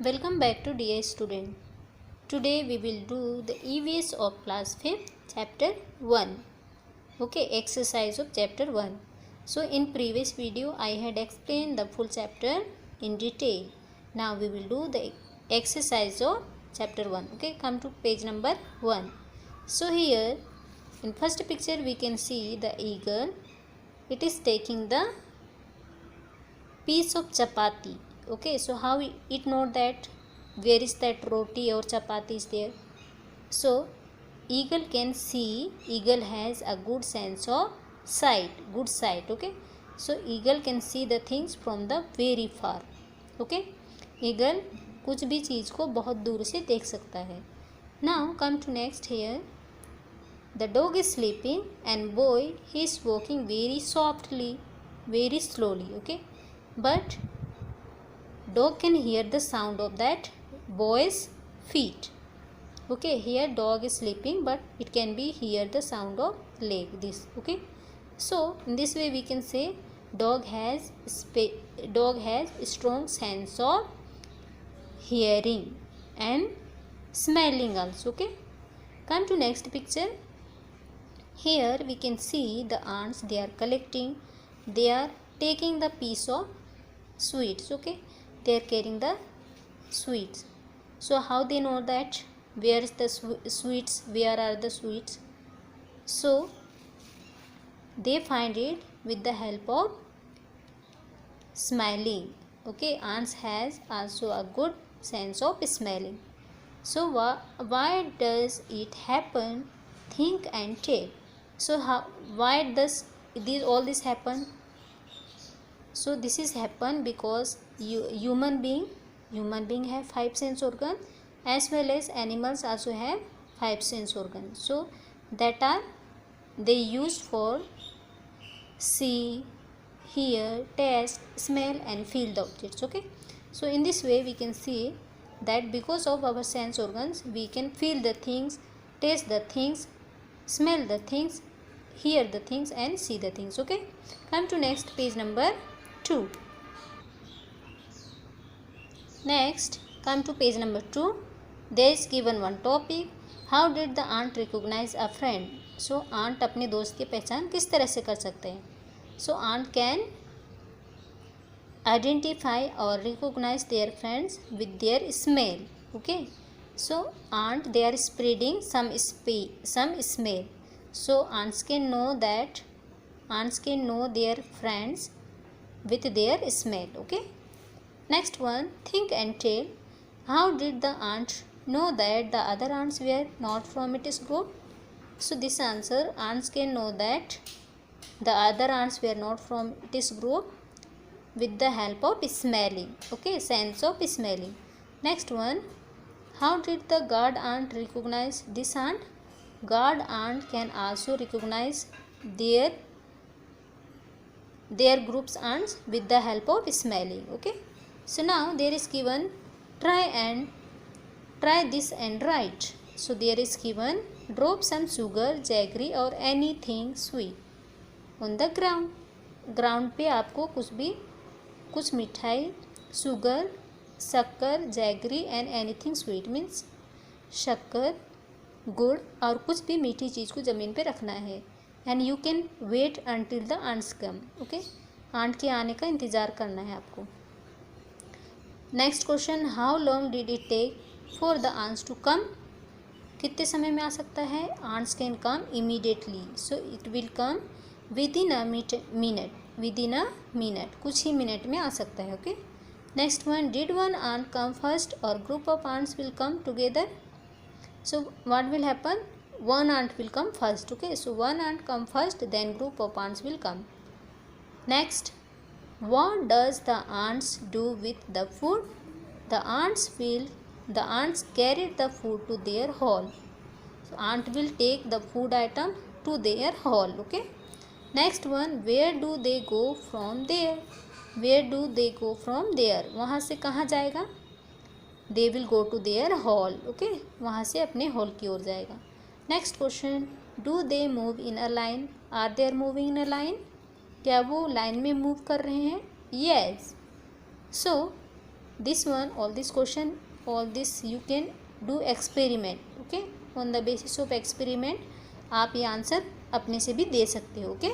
Welcome back to DI student. Today we will do the EVS of class 5th chapter 1. Okay, exercise of chapter 1. So in previous video I had explained the full chapter in detail. Now we will do the exercise of chapter 1. Okay, come to page number 1. So here in first picture we can see the eagle. It is taking the piece of chapati. Okay, so how it know that where is that roti or chapati is there? So eagle can see, eagle has a good sense of sight, good sight. Okay, so eagle can see the things from the very far. Okay, eagle कुछ भी चीज़ को बहुत दूर से देख सकता है. Now come to next here. The dog is sleeping and boy he is walking very softly, very slowly. Okay, but dog can hear the sound of that boy's feet. Okay, here dog is sleeping but it can be hear the sound of leg, this. Okay, so in this way we can say dog has strong sense of hearing and smelling also. Okay, come to next picture. Here we can see the ants, they are collecting, they are taking the piece of sweets. Okay, they are carrying the sweets. So how they know that where is the sweets, where are the sweets? So they find it with the help of smelling. Okay, ants has also a good sense of smelling. So why does it happen? Think and tell. So why does all this happen? So this is happen because human being have 5 sense organ, as well as animals also have 5 sense organs. So that are they used for see, hear, taste, smell and feel the objects. Okay, so in this way we can see that because of our sense organs we can feel the things, taste the things, smell the things, hear the things and see the things. Okay, come to next page number 2. Next, come to page number 2. There is given one topic. How did the ant recognize a friend? So ant अपने दोस्त की पहचान किस तरह से कर सकते हैं? So ant can identify or recognize their friends with their smell. Okay, so ant they are spreading some smell. So ants can know their friends with their smell. Okay, next one, think and tell. How did the ant know that the other ants were not from its group? So this answer, ants can know that the other ants were not from its group with the help of smelling. Okay, sense of smelling. Next one, how did the guard ant recognize this ant? Guard ant can also recognize their group's ants with the help of smelling. Okay, so now there is given try this and write. So there is given drop some sugar, jaggery or anything sweet on the ground. Ground पे आपको कुछ मिठाई, sugar, शक्कर, jaggery and anything sweet means शक्कर, गुड़ और कुछ भी मीठी चीज़ को ज़मीन पे रखना है. And you can wait until the ants come. Okay, ant के आने का इंतज़ार करना है आपको. Next question, how long did it take for the ants to come? कितने समय में आ सकता है? Ants can come immediately. So it will come within a minute, कुछ ही मिनट में आ सकता है. Okay, next one, did one ant come first और group of ants will come together? So what will happen? One ant will come first. Okay, so one ant come first, then group of ants will come. Next, what does the ants do with the food? The ants carry the food to their hole. So ant will take the food item to their hole. Okay, next one, where do they go from there? Where do they go from there? वहाँ से कहाँ जाएगा? They will go to their hall. Okay, वहाँ से अपने hall की ओर जाएगा. Next question, do they move in a line? Are they are moving in a line? क्या वो लाइन में मूव कर रहे हैं? Yes. So this one, all this question, all this you can do experiment. Okay, on the basis of experiment आप ये answer अपने से भी दे सकते हो. Okay,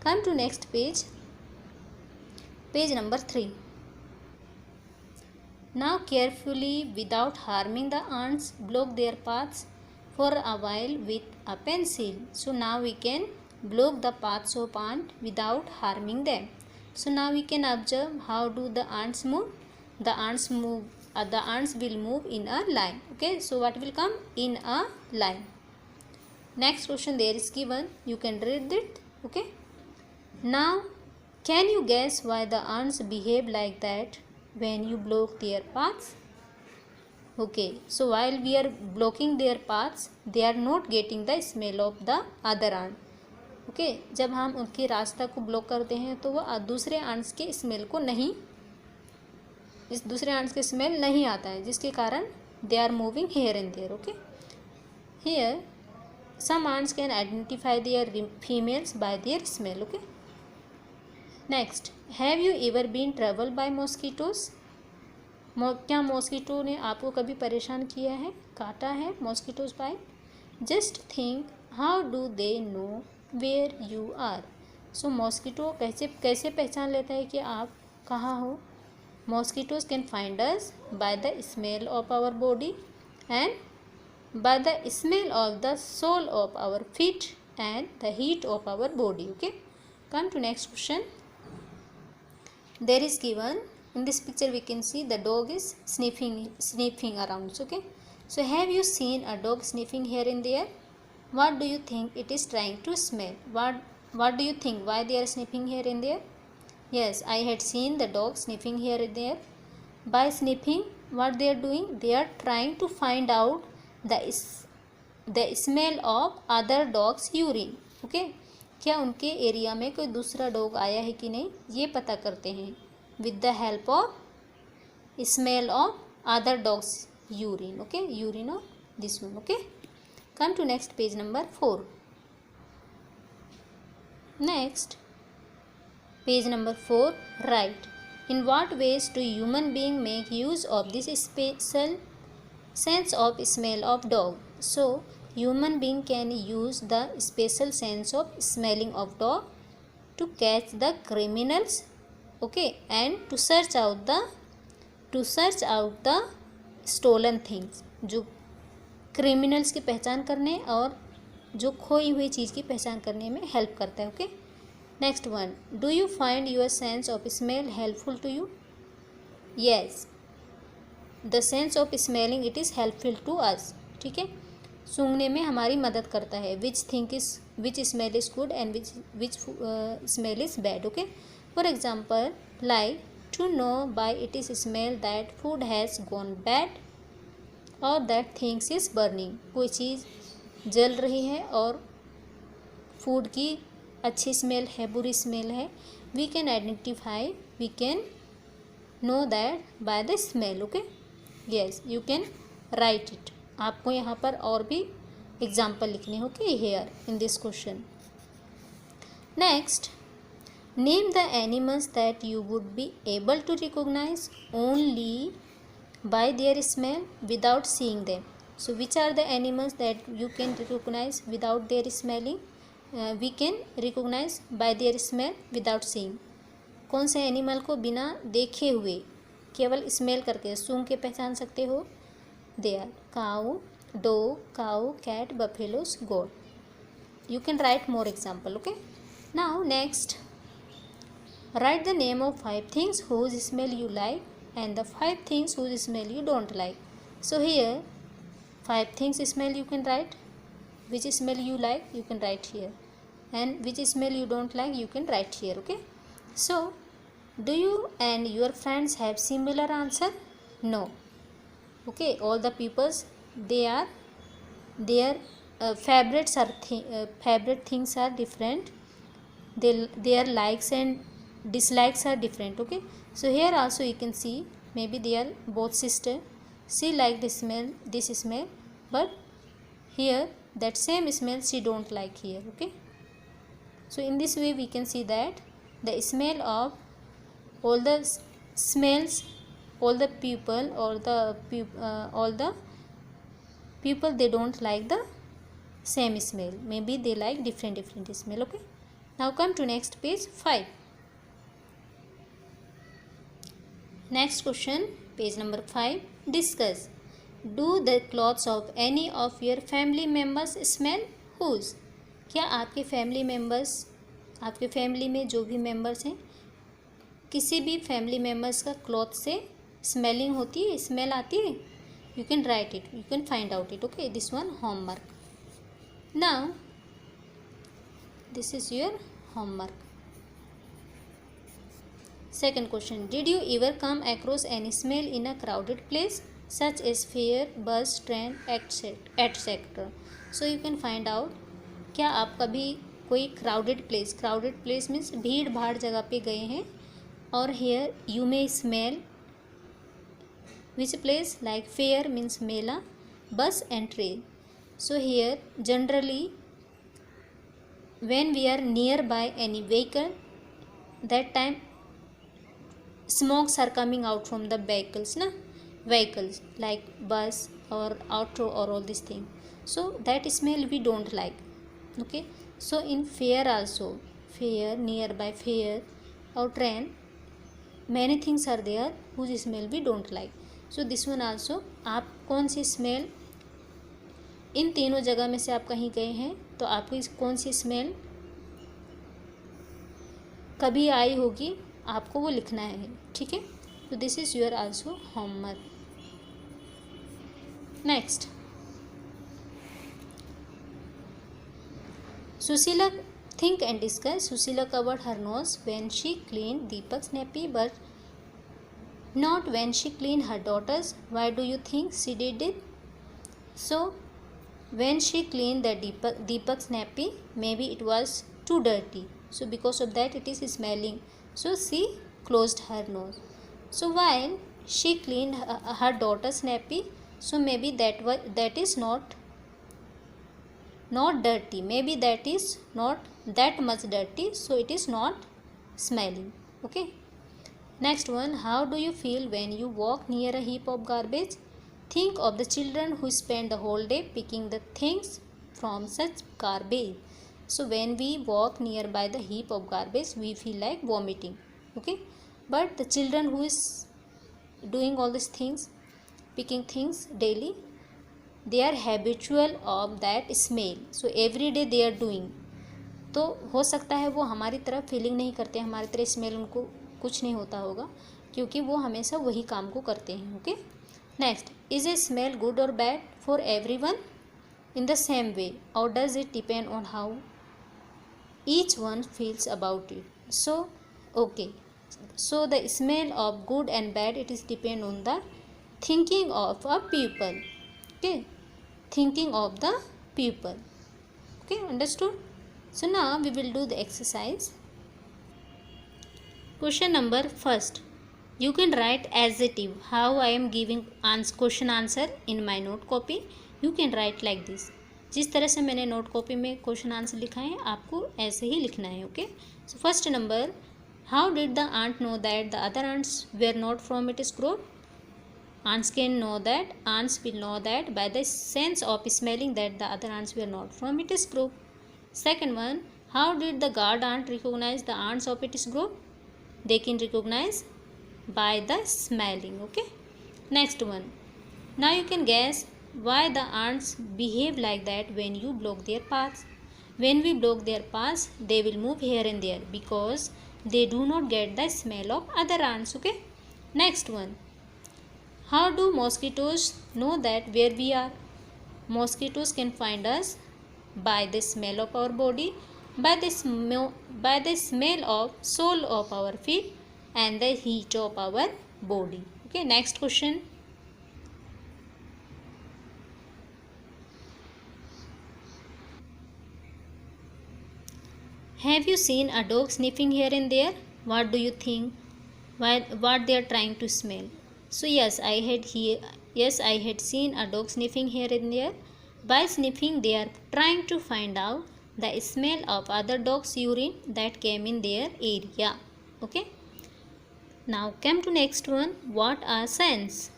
come to next page, page number 3. Now carefully, without harming the ants, block their paths for a while with a pencil. So now we can block the paths of ant without harming them. So now we can observe how do the ants move. The ants will move in a line. Okay, so what will come in a line. Next question there is given, you can read it. Okay, now can you guess why the ants behave like that when you block their paths? Okay, so while we are blocking their paths, they are not getting the smell of the other ant. Okay, जब हम उनके रास्ता को block करते हैं तो वह दूसरे आंट्स के स्मेल को नहीं, इस दूसरे आंट्स के स्मेल नहीं आता है, जिसके कारण they are moving here and there. Okay, here some ants can identify their females by their smell. Okay, next, have you ever been troubled by mosquitoes? क्या मॉस्किटो ने आपको कभी परेशान किया है, काटा है, mosquitoes bite? Just think how do they know where you are. So mosquito कैसे पहचान लेता है कि आप कहाँ हो. Mosquitoes can find us by the smell of our body and by the smell of the sole of our feet and the heat of our body. Okay, come to next question. There is given in this picture, we can see the dog is sniffing around. Okay, so have you seen a dog sniffing here and there? What do you think it is trying to smell? What do you think why they are sniffing here and there? Yes, I had seen the dog sniffing here and there. By sniffing, what they are doing, they are trying to find out the smell of other dogs urine. Okay, क्या उनके area में कोई दूसरा dog आया है कि नहीं, ये पता करते हैं with the help of smell of other dogs urine. Okay, urine of this one. Okay, come to next page number 4. Next page number 4, write in what ways do human being make use of this special sense of smell of dog. So human being can use the special sense of smelling of dog to catch the criminals. Okay, and to search out the stolen things. जो criminals की पहचान करने और जो खोई हुई चीज़ की पहचान करने में हेल्प करता है. Okay, next one, do you find your sense of smell helpful to you? Yes, the sense of smelling it is helpful to us. ठीक है, सूंघने में हमारी मदद करता है. Which smell is good and which smell is bad. Okay, for example like to know by it is smell that food has gone bad और that things is burning. कोई चीज़ जल रही है और फूड की अच्छी स्मेल है, बुरी स्मेल है. We can identify, we can know that by the smell. Okay, yes, you can write it. आपको यहाँ पर और भी एग्जाम्पल लिखने हो कि here in this question. Next, name the animals that you would be able to recognise only by their smell without seeing them. So which are the animals that you can recognise without their smelling? We can recognise by their smell without seeing. कौन से animal को बिना देखे हुए केवल smell करके सूंघ के पहचान सकते हो? They are cow, dog, cow, cat, buffaloes, goat. You can write more example. Okay, now next, write the name of 5 things whose smell you like and the 5 things whose smell you don't like. So here 5 things smell you can write. Which smell you like you can write here, and which smell you don't like you can write here. Okay, so do you and your friends have similar answer? No. Okay, all the peoples, their favorites are favorite things are different. Their likes and dislikes are different. Okay, so here also you can see maybe they are both sister. She like this smell, but here that same smell she don't like here. Okay, so in this way we can see that the smell of all the smells all the people or all the people, they don't like the same smell. Maybe they like different smell. Okay, now come to next page 5. Next question, page number 5. Discuss. Do the clothes of any of your family members smell? Whose? क्या आपके family members, आपके family में जो भी members हैं, किसी भी family members का क्लॉथ से स्मेलिंग होती है, स्मेल आती है? You can write it, you can find out it. Okay, this one homework. Now this is your homework. Second question. Did you ever come across any smell in a crowded place such as fair, bus, train, etc.? So you can find out. क्या आप कभी कोई crowded place means भीड़ भाड़ जगह पे गए हैं, और here you may smell which place? Like fair means Mela, bus and train. So here generally when we are nearby any vehicle, that time smokes are coming out from the vehicles like bus or auto or all these things. So that smell we don't like. Okay, so in fair also, fair, nearby fair or train, many things are there whose smell we don't like. So this one also, आप कौन सी smell, इन तीनों जगह में से आप कहीं गए हैं तो आपको कौन सी स्मेल कभी आई होगी, आपको वो लिखना है. ठीक है, तो this is your also homework. Next, Sushila think and discuss. Sushila covered her nose when she clean Deepak's nappy but not when she cleaned her daughter's. Why do you think she did it? So when she cleaned the Deepak's nappy, maybe it was too dirty, so because of that it is smelling, so she closed her nose. So while she cleaned her daughter's nappy, so maybe that is not dirty, maybe that is not that much dirty, so it is not smelling. Okay, next one. How do you feel when you walk near a heap of garbage? Think of the children who spend the whole day picking the things from such garbage. So when we walk nearby the heap of garbage, we feel like vomiting. Okay, but the children who is doing all these things, picking things daily, they are habitual of that smell. So every day they are doing. तो हो सकता है वो हमारी तरह feeling नहीं करते, हमारी तरह स्मेल उनको कुछ नहीं होता होगा, क्योंकि वो हमेशा वही काम को करते हैं. Okay, next. Is a smell good और bad for everyone in the same way, or does it depend on how each one feels about it? So okay, so the smell of good and bad, it is depend on the thinking of a people. Okay, thinking of the people. Okay, understood? So now we will do the exercise. Question number first. You can write adjective how I am giving question answer in my note copy. You can write like this. जिस तरह से मैंने note copy में question answer लिखा है, आपको ऐसे ही लिखना है. Okay, so first number. How did the ant know that the other ants were not from its group? Ants can know that, ants will know that by the sense of smelling that the other ants were not from its group. Second one, how did the guard ant recognize the ants of its group? They can recognize by the smelling. Okay, next one. Now you can guess why the ants behave like that when you block their paths. When we block their paths, they will move here and there because they do not get the smell of other ants. Okay, next one. How do mosquitoes know that where we are? Mosquitoes can find us by the smell of our body, by the smell of sole of our feet and the heat of our body. Okay, next question. Have you seen a dog sniffing here and there? What do you think? What they are trying to smell? So yes, I had seen a dog sniffing here and there. By sniffing, they are trying to find out the smell of other dogs' urine that came in their area. Okay. Now come to next one. What are sense?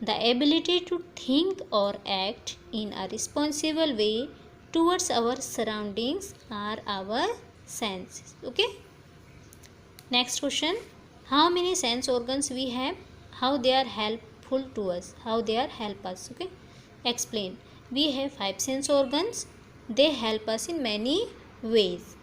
The ability to think or act in a responsible way towards our surroundings are our senses. Okay. Next question. How many sense organs we have? How they are helpful to us? How they are help us? Okay. Explain. We have 5 sense organs. They help us in many ways.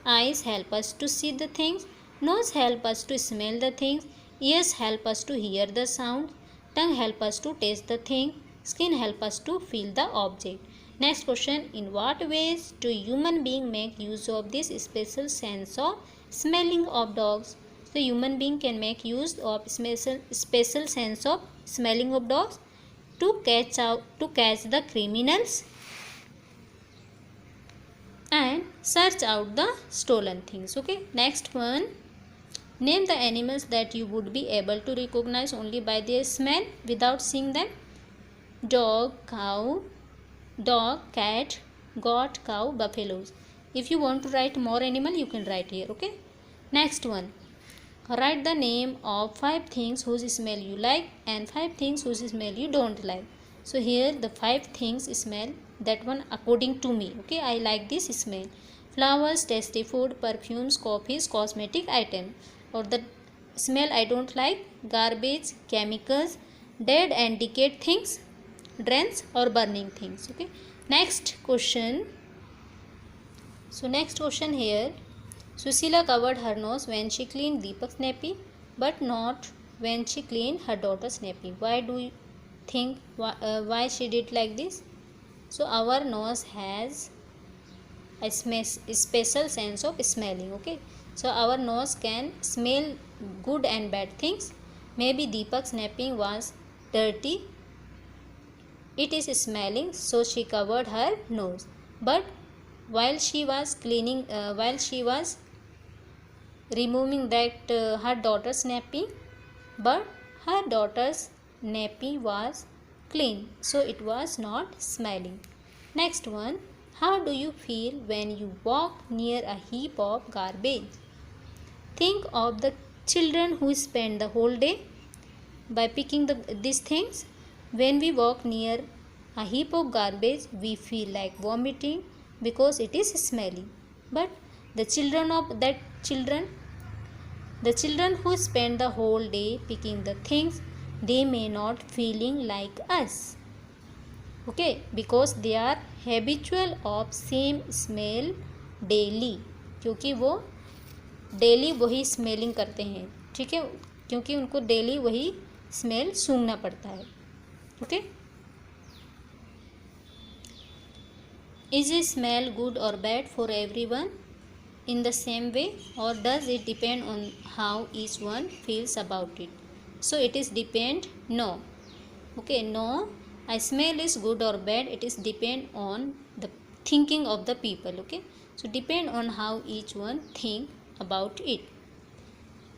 Eyes help us to see the things. Nose help us to smell the things. Ears help us to hear the sound. Tongue help us to taste the thing. Skin help us to feel the object. Next question. In what ways do human beings make use of this special sense of smelling of dogs? So human being can make use of special sense of smelling of dogs to catch the criminals and search out the stolen things. Okay. Next one. Name the animals that you would be able to recognize only by their smell without seeing them. Dog, cat, goat, cow, buffaloes. If you want to write more animal, you can write here. Okay. Next one. Write the name of 5 things whose smell you like and 5 things whose smell you don't like. So here the 5 things smell, that one according to me. Okay, I like this smell. Flowers, tasty food, perfumes, coffees, cosmetic item. Or the smell I don't like, garbage, chemicals, dead and decayed things, drains or burning things. Okay. Next question. So next question here. Susila covered her nose when she cleaned Deepak's nappy, but not when she cleaned her daughter's nappy. Why do you think why she did like this? So our nose has a special sense of smelling. Okay, so our nose can smell good and bad things. Maybe Deepak's napping was dirty. It is smelling, so she covered her nose. But while she was cleaning, while she was removing that her daughter's nappy, but her daughter's nappy was clean, so it was not smelling. Next one. How do you feel when you walk near a heap of garbage? Think of the children who spend the whole day by picking these things. When we walk near a heap of garbage, we feel like vomiting because it is smelly. But the children who spend the whole day picking the things, they may not feeling like us. Okay, because they are habitual of same smell daily. क्योंकि वो daily वही smelling करते हैं. ठीक है, क्योंकि उनको daily वही स्मेल सूंघना पड़ता है. Okay. Is a smell good or bad for everyone in the same way, or does it depend on how each one feels about it? So it is depend. No. Okay, no. A smell is good or bad, it is depend on the thinking of the people. Okay, so depend on how each one think about it.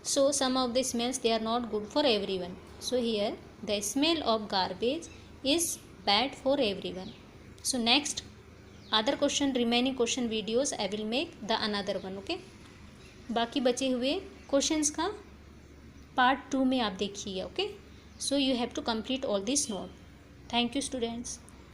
So some of the smells, they are not good for everyone. So here the smell of garbage is bad for everyone. So next other question, remaining question videos I will make the another one. Okay, बाकी बचे हुए questions का part 2 में आप देखिएगा. Okay, so you have to complete all this note. Thank you students.